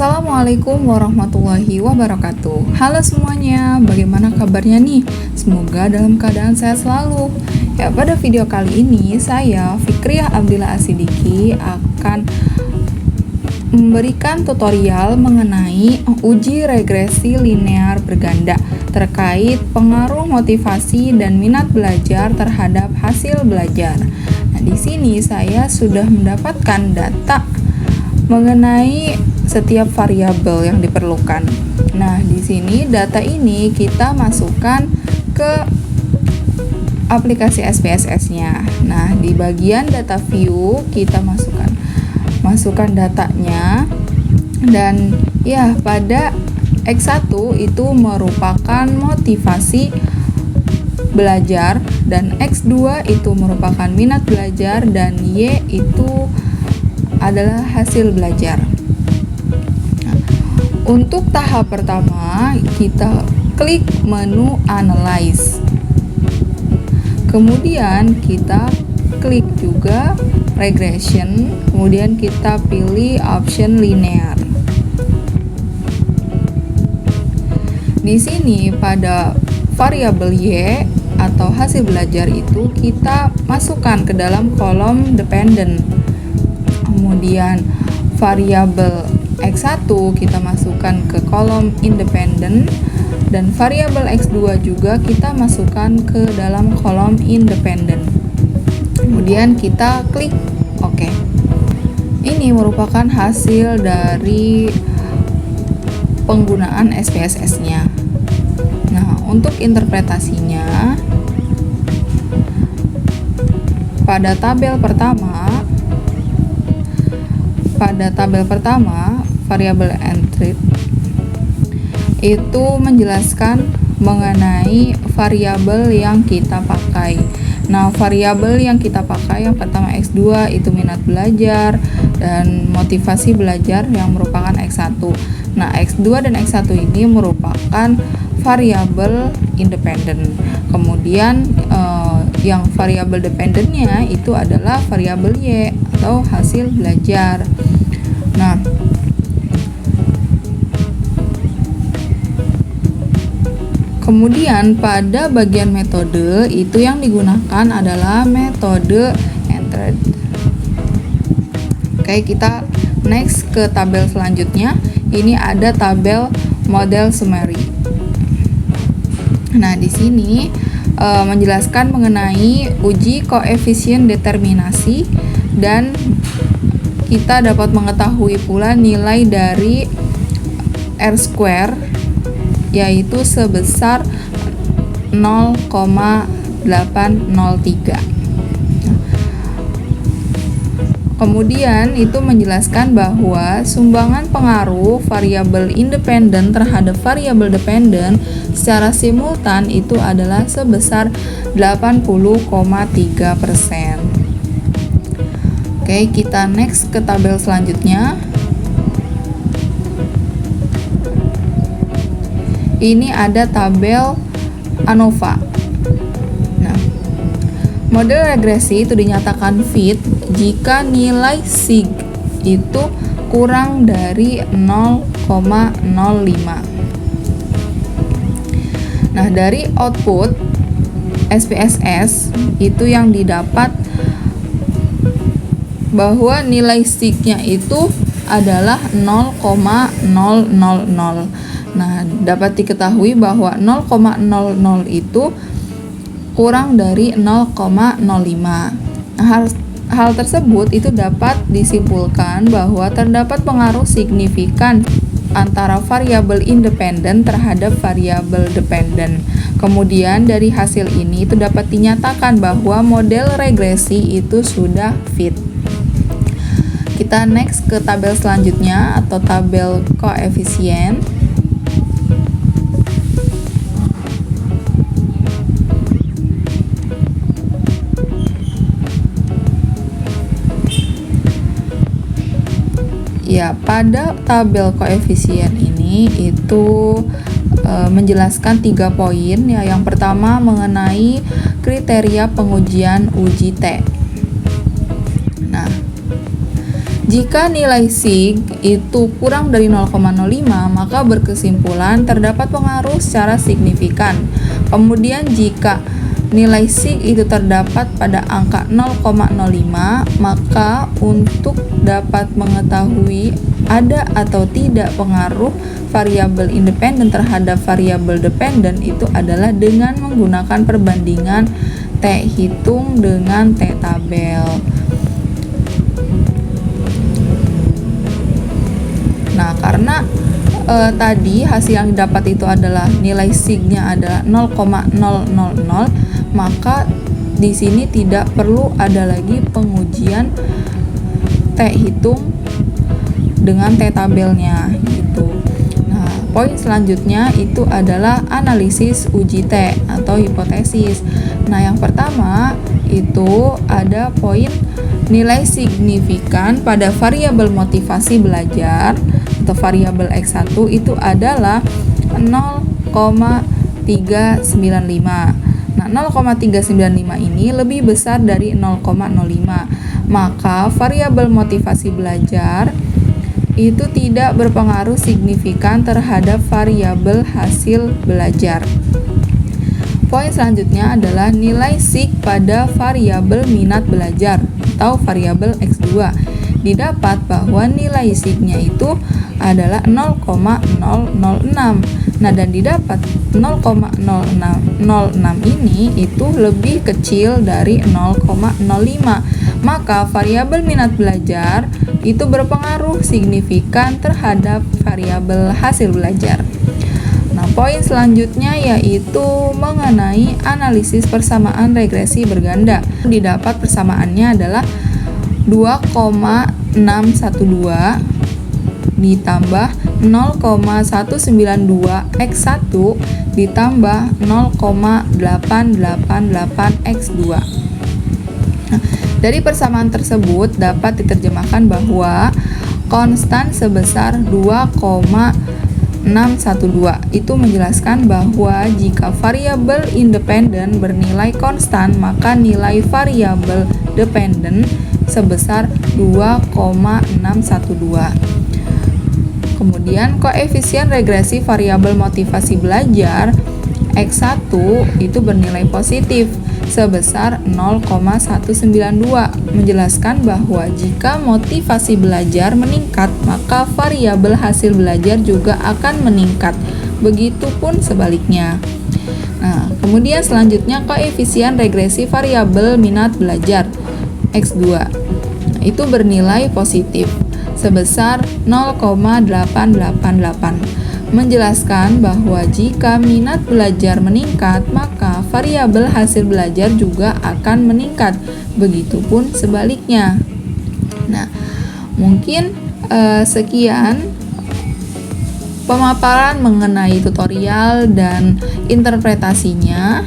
Assalamualaikum warahmatullahi wabarakatuh. Halo semuanya, bagaimana kabarnya nih? Semoga dalam keadaan sehat selalu. Ya, pada video kali ini saya Fikriah Abdillah Asidiki akan memberikan tutorial mengenai uji regresi linear berganda terkait pengaruh motivasi dan minat belajar terhadap hasil belajar. Nah, di sini saya sudah mendapatkan data mengenai setiap variabel yang diperlukan. Nah, di sini data ini kita masukkan ke aplikasi SPSS-nya. Nah, di bagian data view kita masukkan datanya, dan ya pada X1 itu merupakan motivasi belajar, dan X2 itu merupakan minat belajar, dan Y itu adalah hasil belajar. Nah, untuk tahap pertama kita klik menu Analyze, kemudian kita klik juga Regression, kemudian kita pilih option linear. Di sini pada variabel Y atau hasil belajar itu kita masukkan ke dalam kolom dependent. Kemudian variabel X1 kita masukkan ke kolom independent, dan variabel X2 juga kita masukkan ke dalam kolom independent. Kemudian kita klik OK. Ini merupakan hasil dari penggunaan SPSS-nya. Nah, untuk interpretasinya pada tabel pertama variabel entry itu menjelaskan mengenai variabel yang kita pakai. Nah, variabel yang kita pakai yang pertama X2 itu minat belajar dan motivasi belajar yang merupakan X1. Nah, X2 dan X1 ini merupakan variabel independen. Kemudian yang variabel dependennya itu adalah variabel Y atau hasil belajar. Nah, kemudian pada bagian metode itu yang digunakan adalah metode entered. Oke, kita next ke tabel selanjutnya. Ini ada tabel model summary. Nah, di sini menjelaskan mengenai uji koefisien determinasi, dan kita dapat mengetahui pula nilai dari R-square yaitu sebesar 0,803. Kemudian itu menjelaskan bahwa sumbangan pengaruh variabel independen terhadap variabel dependen secara simultan itu adalah sebesar 80,3%. Oke, kita next ke tabel selanjutnya. Ini ada tabel ANOVA. Nah, model regresi itu dinyatakan fit jika nilai sig itu kurang dari 0,05. Nah, dari output SPSS itu yang didapat bahwa nilai sig-nya itu adalah 0,000. Nah, dapat diketahui bahwa 0,00 itu kurang dari 0,05. Nah, hal tersebut itu dapat disimpulkan bahwa terdapat pengaruh signifikan antara variabel independen terhadap variabel dependen. Kemudian dari hasil ini itu dapat dinyatakan bahwa model regresi itu sudah fit. Kita next ke tabel selanjutnya atau tabel koefisien. Ya, pada tabel koefisien ini itu menjelaskan 3 poin ya. Yang pertama mengenai kriteria pengujian uji T. Nah, Jika nilai sig itu kurang dari 0,05, maka berkesimpulan terdapat pengaruh secara signifikan. Kemudian jika nilai sig itu terdapat pada angka 0,05, maka untuk dapat mengetahui ada atau tidak pengaruh variabel independen terhadap variabel dependen itu adalah dengan menggunakan perbandingan T hitung dengan T tabel. Nah, karena tadi hasil yang didapat itu adalah nilai sig-nya adalah 0,000, maka di sini tidak perlu ada lagi pengujian T hitung dengan T tabelnya gitu. Nah, poin selanjutnya itu adalah analisis uji T atau hipotesis. Nah, yang pertama itu ada poin nilai signifikan pada variabel motivasi belajar atau variabel X1 itu adalah 0,395. Nah, 0,395 ini lebih besar dari 0,05. Maka variabel motivasi belajar itu tidak berpengaruh signifikan terhadap variabel hasil belajar. Poin selanjutnya adalah nilai sig pada variabel minat belajar atau variabel X2. Didapat bahwa nilai sig-nya itu adalah 0,006. Nah, dan didapat 0,006 ini itu lebih kecil dari 0,05. Maka variabel minat belajar itu berpengaruh signifikan terhadap variabel hasil belajar. Nah, poin selanjutnya yaitu mengenai analisis persamaan regresi berganda. Didapat persamaannya adalah 2,612 ditambah 0,192 X1 ditambah 0,888 X2. Nah, dari persamaan tersebut dapat diterjemahkan bahwa konstan sebesar 2,612 itu menjelaskan bahwa jika variabel independen bernilai konstan, maka nilai variabel dependen sebesar 2,612. Kemudian koefisien regresi variabel motivasi belajar X1 itu bernilai positif sebesar 0,192, menjelaskan bahwa jika motivasi belajar meningkat, maka variabel hasil belajar juga akan meningkat. Begitupun sebaliknya. Nah, kemudian selanjutnya koefisien regresi variabel minat belajar X2 itu bernilai positif sebesar 0,888, menjelaskan bahwa jika minat belajar meningkat, maka variabel hasil belajar juga akan meningkat. Begitupun sebaliknya. Nah, mungkin sekian pemaparan mengenai tutorial dan interpretasinya.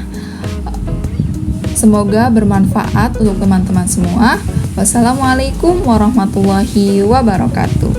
Semoga bermanfaat untuk teman-teman semua. Wassalamualaikum warahmatullahi wabarakatuh.